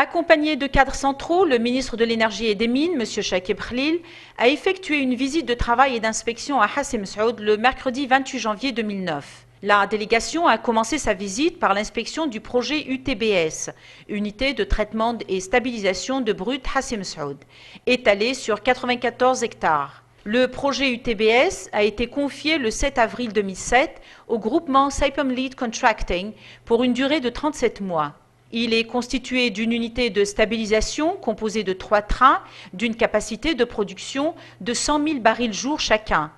Accompagné de cadres centraux, le ministre de l'Énergie et des Mines, M. Chakib Khlil, a effectué une visite de travail et d'inspection à Hassi Messaoud le mercredi 28 janvier 2009. La délégation a commencé sa visite par l'inspection du projet UTBS, Unité de traitement et stabilisation de brut Hassi Messaoud, étalé sur 94 hectares. Le projet UTBS a été confié le 7 avril 2007 au groupement Saipem Lead Contracting pour une durée de 37 mois. Il est constitué d'une unité de stabilisation composée de 3 trains d'une capacité de production de 100 000 barils jour chacun,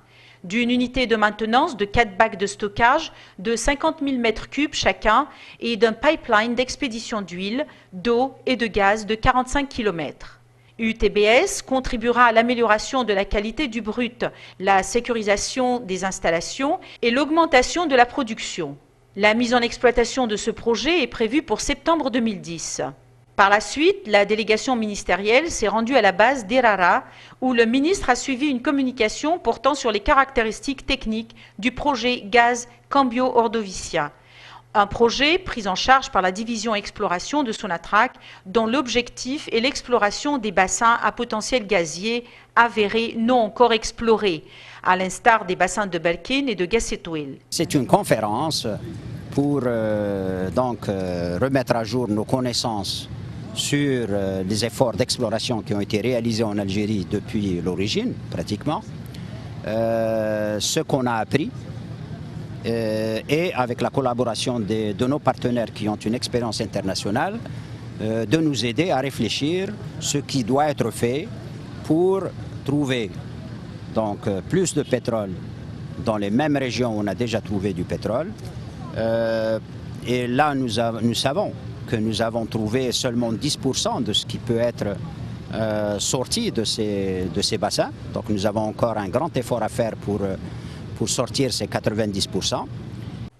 d'une unité de maintenance de 4 bacs de stockage de 50 000 m3 chacun et d'un pipeline d'expédition d'huile, d'eau et de gaz de 45 km. UTBS contribuera à l'amélioration de la qualité du brut, la sécurisation des installations et l'augmentation de la production. La mise en exploitation de ce projet est prévue pour septembre 2010. Par la suite, la délégation ministérielle s'est rendue à la base d'Erara, où le ministre a suivi une communication portant sur les caractéristiques techniques du projet gaz Cambio-Ordovicien, un projet pris en charge par la division exploration de Sonatrach, dont l'objectif est l'exploration des bassins à potentiel gazier avérés non encore explorés, à l'instar des bassins de Belkin et de Gassetouil. C'est une conférence pour remettre à jour nos connaissances sur les efforts d'exploration qui ont été réalisés en Algérie depuis l'origine, pratiquement, ce qu'on a appris, et avec la collaboration de nos partenaires qui ont une expérience internationale, de nous aider à réfléchir ce qui doit être fait pour trouver plus de pétrole dans les mêmes régions où on a déjà trouvé du pétrole. Et là, nous savons que nous avons trouvé seulement 10% de ce qui peut être sorti de ces bassins. Donc nous avons encore un grand effort à faire pour sortir ces 90%.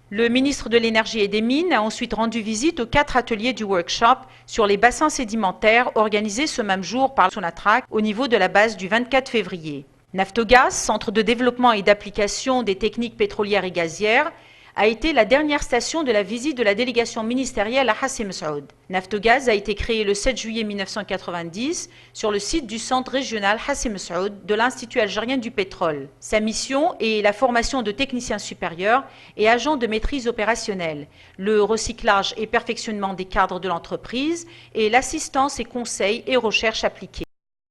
Le ministre de l'Énergie et des Mines a ensuite rendu visite aux 4 ateliers du workshop sur les bassins sédimentaires organisés ce même jour par Sonatrach au niveau de la base du 24 février. Naftogaz, centre de développement et d'application des techniques pétrolières et gazières, a été la dernière station de la visite de la délégation ministérielle à Hassi Messaoud. Naftogaz a été créé le 7 juillet 1990 sur le site du centre régional Hassi Messaoud de l'Institut algérien du pétrole. Sa mission est la formation de techniciens supérieurs et agents de maîtrise opérationnelle, le recyclage et perfectionnement des cadres de l'entreprise et l'assistance et conseils et recherche appliquée.